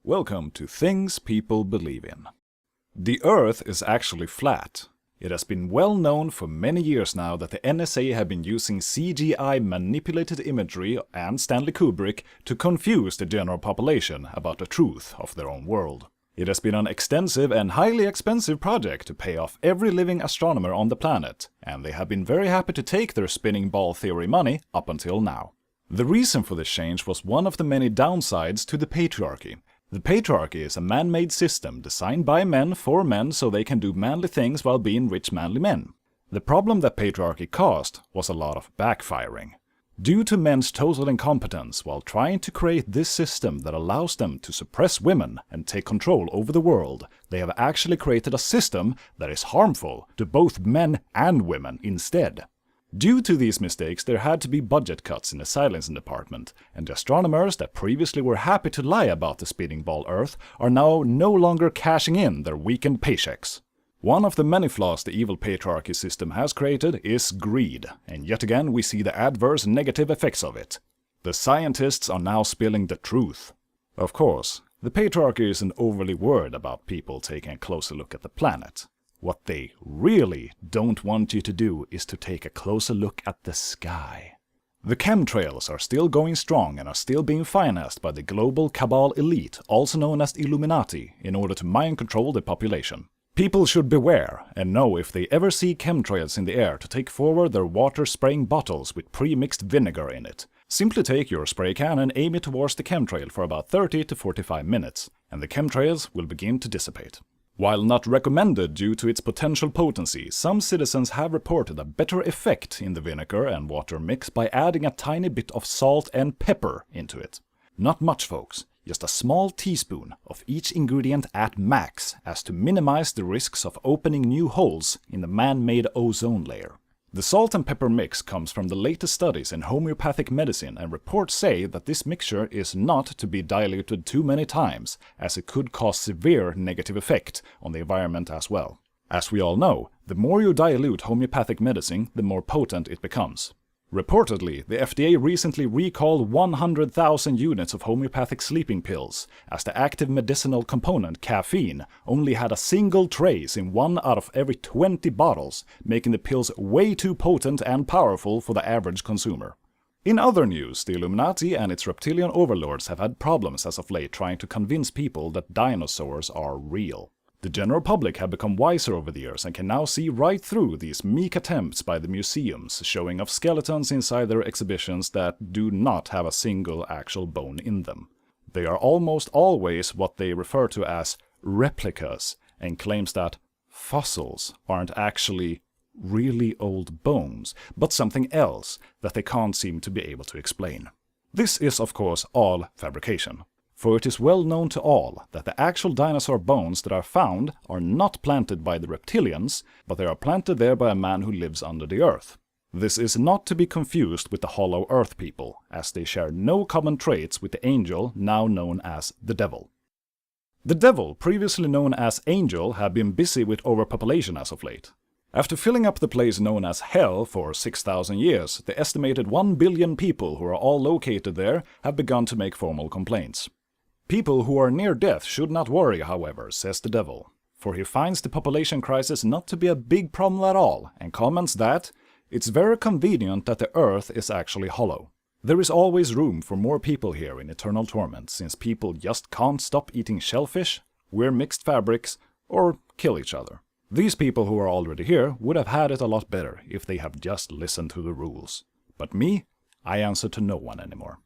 Welcome to Things People Believe in. The Earth is actually flat. It has been well known for many years now that the NSA have been using CGI manipulated imagery and Stanley Kubrick to confuse the general population about the truth of their own world. It has been an extensive and highly expensive project to pay off every living astronomer on the planet, and they have been very happy to take their spinning ball theory money up until now. The reason for this change was one of the many downsides to the patriarchy. The patriarchy is a man-made system designed by men for men so they can do manly things while being rich manly men. The problem that patriarchy caused was a lot of backfiring. Due to men's total incompetence while trying to create this system that allows them to suppress women and take control over the world, they have actually created a system that is harmful to both men and women instead. Due to these mistakes, there had to be budget cuts in the silencing department, and the astronomers that previously were happy to lie about the spinning ball Earth are now no longer cashing in their weakened paychecks. One of the many flaws the evil patriarchy system has created is greed, and yet again we see the adverse negative effects of it. The scientists are now spilling the truth. Of course, the patriarchy isn't overly worried about people taking a closer look at the planet. What they really don't want you to do is to take a closer look at the sky. The chemtrails are still going strong and are still being financed by the global cabal elite, also known as Illuminati, in order to mind control the population. People should beware and know if they ever see chemtrails in the air to take forward their water-spraying bottles with pre-mixed vinegar in it. Simply take your spray can and aim it towards the chemtrail for about 30 to 45 minutes, and the chemtrails will begin to dissipate. While not recommended due to its potential potency, some citizens have reported a better effect in the vinegar and water mix by adding a tiny bit of salt and pepper into it. Not much, folks, just a small teaspoon of each ingredient at max, as to minimize the risks of opening new holes in the man-made ozone layer. The salt and pepper mix comes from the latest studies in homeopathic medicine, and reports say that this mixture is not to be diluted too many times, as it could cause severe negative effect on the environment as well. As we all know, the more you dilute homeopathic medicine, the more potent it becomes. Reportedly, the FDA recently recalled 100,000 units of homeopathic sleeping pills, as the active medicinal component caffeine only had a single trace in 1 out of every 20 bottles, making the pills way too potent and powerful for the average consumer. In other news, the Illuminati and its reptilian overlords have had problems as of late trying to convince people that dinosaurs are real. The general public have become wiser over the years and can now see right through these meek attempts by the museums showing off skeletons inside their exhibitions that do not have a single actual bone in them. They are almost always what they refer to as replicas, and claims that fossils aren't actually really old bones, but something else that they can't seem to be able to explain. This is of course all fabrication. For it is well known to all that the actual dinosaur bones that are found are not planted by the reptilians, but they are planted there by a man who lives under the earth. This is not to be confused with the Hollow Earth people, as they share no common traits with the angel now known as the devil. The devil, previously known as Angel, have been busy with overpopulation as of late. After filling up the place known as Hell for 6,000 years, the estimated 1 billion people who are all located there have begun to make formal complaints. People who are near death should not worry, however, says the devil, for he finds the population crisis not to be a big problem at all, and comments that it's very convenient that the earth is actually hollow. There is always room for more people here in eternal torment, since people just can't stop eating shellfish, wear mixed fabrics, or kill each other. These people who are already here would have had it a lot better if they have just listened to the rules. But me, I answer to no one anymore.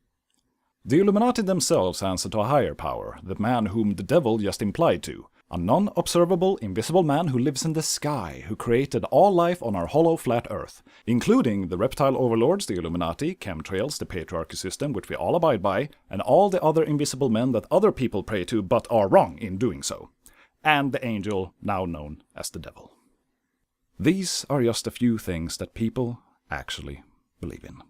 The Illuminati themselves answer to a higher power, the man whom the devil just implied to, a non-observable, invisible man who lives in the sky, who created all life on our hollow flat earth, including the reptile overlords, the Illuminati, chemtrails, the patriarchy system, which we all abide by, and all the other invisible men that other people pray to but are wrong in doing so, and the angel now known as the devil. These are just a few things that people actually believe in.